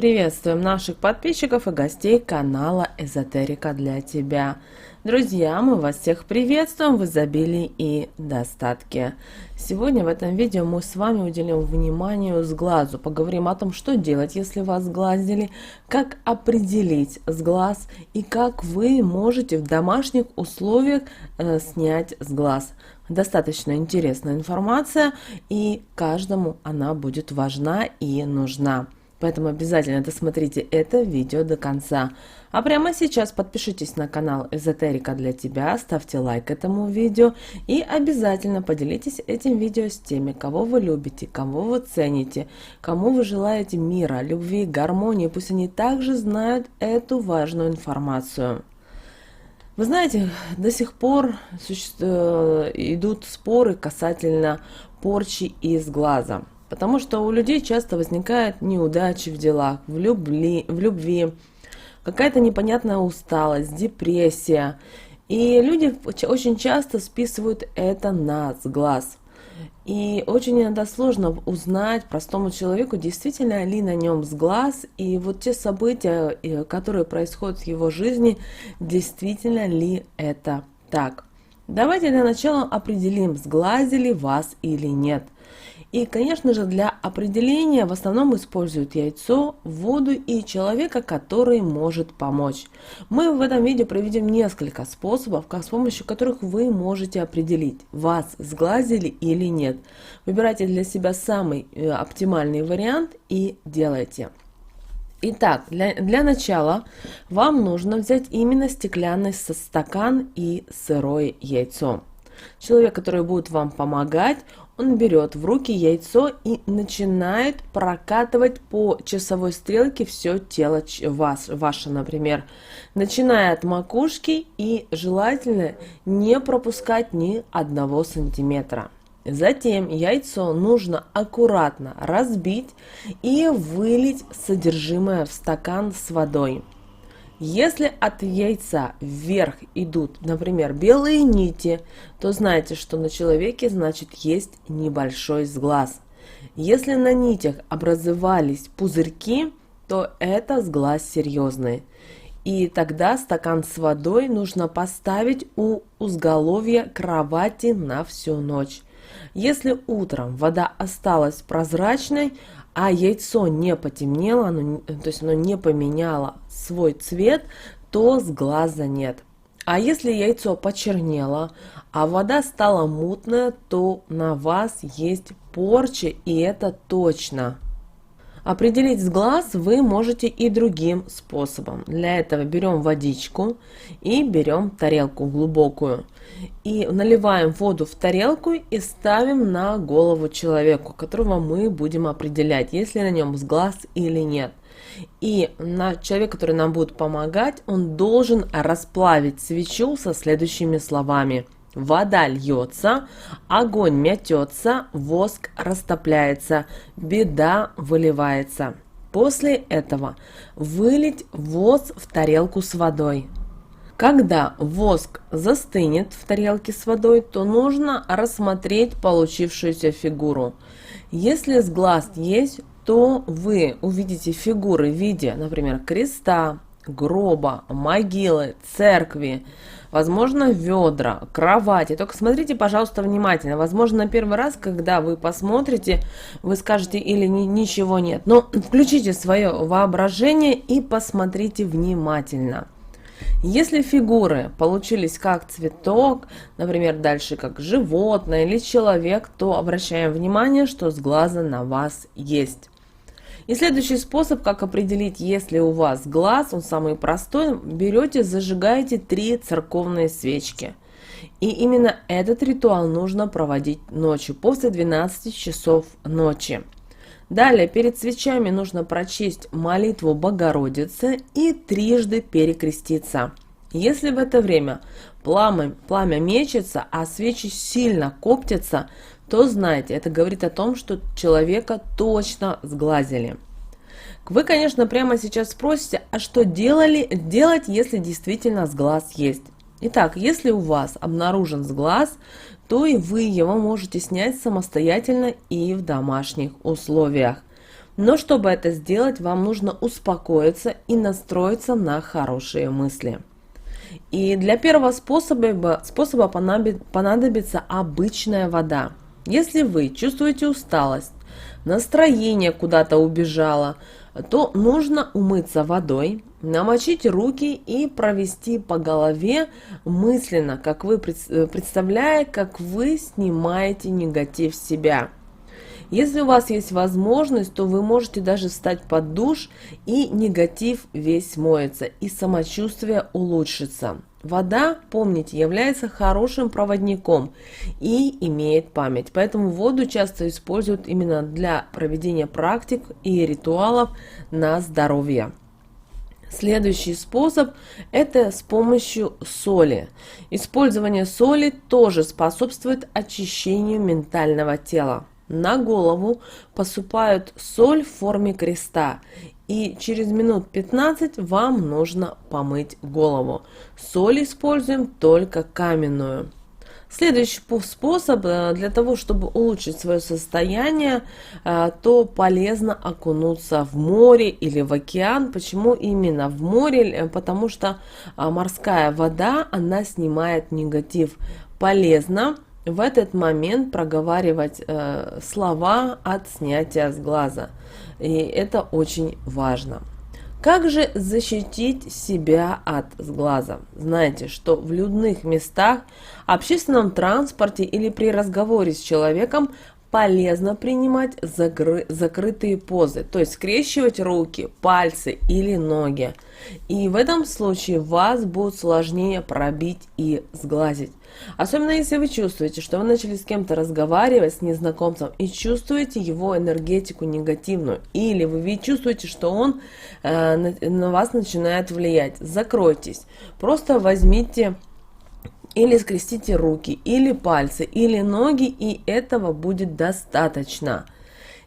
Приветствуем наших подписчиков и гостей канала Эзотерика для тебя. Друзья, мы вас всех приветствуем в изобилии и достатке. Сегодня в этом видео мы с вами уделим внимание сглазу. Поговорим о том, что делать, если вас сглазили, как определить сглаз и как вы можете в домашних условиях снять сглаз. Достаточно интересная информация, и каждому она будет важна и нужна. Поэтому обязательно досмотрите это видео до конца. А прямо сейчас подпишитесь на канал Эзотерика для тебя, ставьте лайк этому видео и обязательно поделитесь этим видео с теми, кого вы любите, кого вы цените, кому вы желаете мира, любви, гармонии. Пусть они также знают эту важную информацию. Вы знаете, до сих пор идут споры касательно порчи из глаза. Потому что у людей часто возникают неудачи в делах, в любви, какая-то непонятная усталость, депрессия. И люди очень часто списывают это на сглаз. И очень иногда сложно узнать простому человеку, действительно ли на нем сглаз, и вот те события, которые происходят в его жизни, действительно ли это так. Давайте для начала определим, сглазили вас или нет. И, конечно же, для определения в основном используют яйцо, воду и человека, который может помочь. Мы в этом видео проведем несколько способов, с помощью которых вы можете определить, вас сглазили или нет. Выбирайте для себя самый оптимальный вариант и делайте. Итак, для начала вам нужно взять именно стеклянный стакан и сырое яйцо. Человек, который будет вам помогать, он берет в руки яйцо и начинает прокатывать по часовой стрелке все тело ваше, например, начиная от макушки, и желательно не пропускать ни 1 сантиметра. Затем яйцо нужно аккуратно разбить и вылить содержимое в стакан с водой. Если от яйца вверх идут, например, белые нити, то знайте, что на человеке, значит, есть небольшой сглаз. Если на нитях образовались пузырьки, то это сглаз серьезный. И тогда стакан с водой нужно поставить у изголовья кровати на всю ночь. Если утром вода осталась прозрачной, а яйцо не потемнело, то есть оно не поменяло свой цвет, то сглаза нет. А если яйцо почернело, а вода стала мутная, то на вас есть порча, и это точно. Определить сглаз вы можете и другим способом. Для этого берем водичку и берем тарелку глубокую. И наливаем воду в тарелку и ставим на голову человеку, которого мы будем определять, есть ли на нем сглаз или нет. И человек, который нам будет помогать, он должен расплавить свечу со следующими словами. Вода льется, огонь метется, воск растопляется, беда выливается. После этого вылить воск в тарелку с водой. Когда воск застынет в тарелке с водой, то нужно рассмотреть получившуюся фигуру. Если сглаз есть, то вы увидите фигуры в виде, например, креста, гроба, могилы, церкви, возможно, ведра, кровати. Только смотрите, пожалуйста, внимательно. Возможно, на первый раз, когда вы посмотрите, вы скажете или ничего нет. Но включите свое воображение и посмотрите внимательно. Если фигуры получились как цветок, например, дальше как животное или человек, то обращаем внимание, что сглаза на вас есть. И следующий способ, как определить, есть ли у вас глаз, он самый простой. Берете, зажигаете 3 церковные свечки. И именно этот ритуал нужно проводить ночью, после 12 часов ночи. Далее, перед свечами нужно прочесть молитву Богородицы и трижды перекреститься. Если в это время пламя мечется, а свечи сильно коптятся, то знайте, это говорит о том, что человека точно сглазили. Вы, конечно, прямо сейчас спросите, а что делать, если действительно сглаз есть? Итак, если у вас обнаружен сглаз, то и вы его можете снять самостоятельно и в домашних условиях. Но чтобы это сделать, вам нужно успокоиться и настроиться на хорошие мысли. И для первого способа понадобится обычная вода. Если вы чувствуете усталость, настроение куда-то убежало, то нужно умыться водой, намочить руки и провести по голове мысленно, как вы представляя, как вы снимаете негатив с себя. Если у вас есть возможность, то вы можете даже встать под душ, и негатив весь смоется, и самочувствие улучшится. Вода, помните, является хорошим проводником и имеет память, поэтому воду часто используют именно для проведения практик и ритуалов на здоровье. Следующий способ – это с помощью соли. Использование соли тоже способствует очищению ментального тела. На голову посыпают соль в форме креста, и через минут 15 вам нужно помыть голову. Соль используем только каменную. Следующий способ для того, чтобы улучшить свое состояние, то полезно окунуться в море или в океан. Почему именно в море? Потому что морская вода, она снимает негатив. Полезно в этот момент проговаривать слова от снятия с глаза. И это очень важно. Как же защитить себя от сглаза? Знаете, что в людных местах, общественном транспорте или при разговоре с человеком полезно принимать закрытые позы, то есть скрещивать руки, пальцы или ноги. И в этом случае вас будет сложнее пробить и сглазить. Особенно если вы чувствуете, что вы начали с кем-то разговаривать, с незнакомцем, и чувствуете его энергетику негативную, или вы чувствуете, что он на вас начинает влиять. Закройтесь. Просто возьмите или скрестите руки, или пальцы, или ноги, и этого будет достаточно.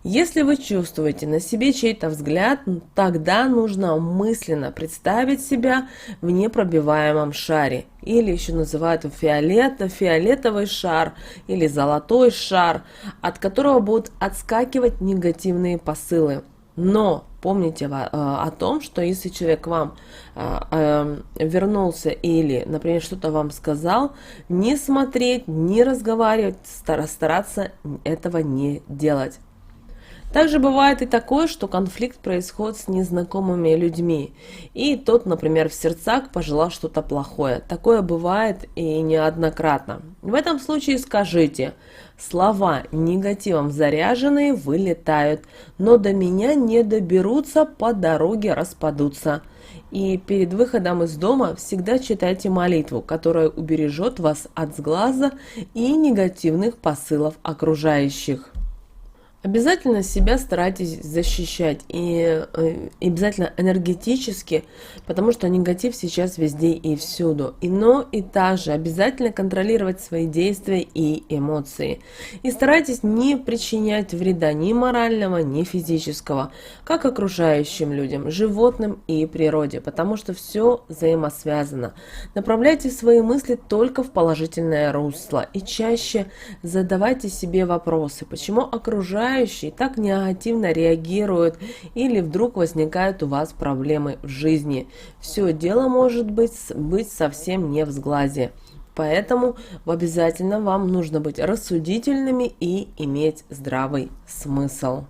Если вы чувствуете на себе чей-то взгляд, тогда нужно мысленно представить себя в непробиваемом шаре. Или еще называют фиолетовый шар или золотой шар, от которого будут отскакивать негативные посылы. Но помните о том, что если человек к вам вернулся или, например, что-то вам сказал, не смотреть, не разговаривать, стараться этого не делать. Также бывает и такое, что конфликт происходит с незнакомыми людьми, и тот, например, в сердцах пожелал что-то плохое. Такое бывает и неоднократно. В этом случае скажите: слова негативом заряженные вылетают, но до меня не доберутся, по дороге распадутся. И перед выходом из дома всегда читайте молитву, которая убережет вас от сглаза и негативных посылов окружающих. Обязательно себя старайтесь защищать, и обязательно энергетически, потому что негатив сейчас везде и всюду. Но и также обязательно контролировать свои действия и эмоции. И старайтесь не причинять вреда ни морального, ни физического, как окружающим людям, животным и природе, потому что все взаимосвязано. Направляйте свои мысли только в положительное русло и чаще задавайте себе вопросы, почему окружающие так негативно реагируют или вдруг возникают у вас проблемы в жизни. Все дело может быть совсем не в сглазе. Поэтому обязательно вам нужно быть рассудительными и иметь здравый смысл.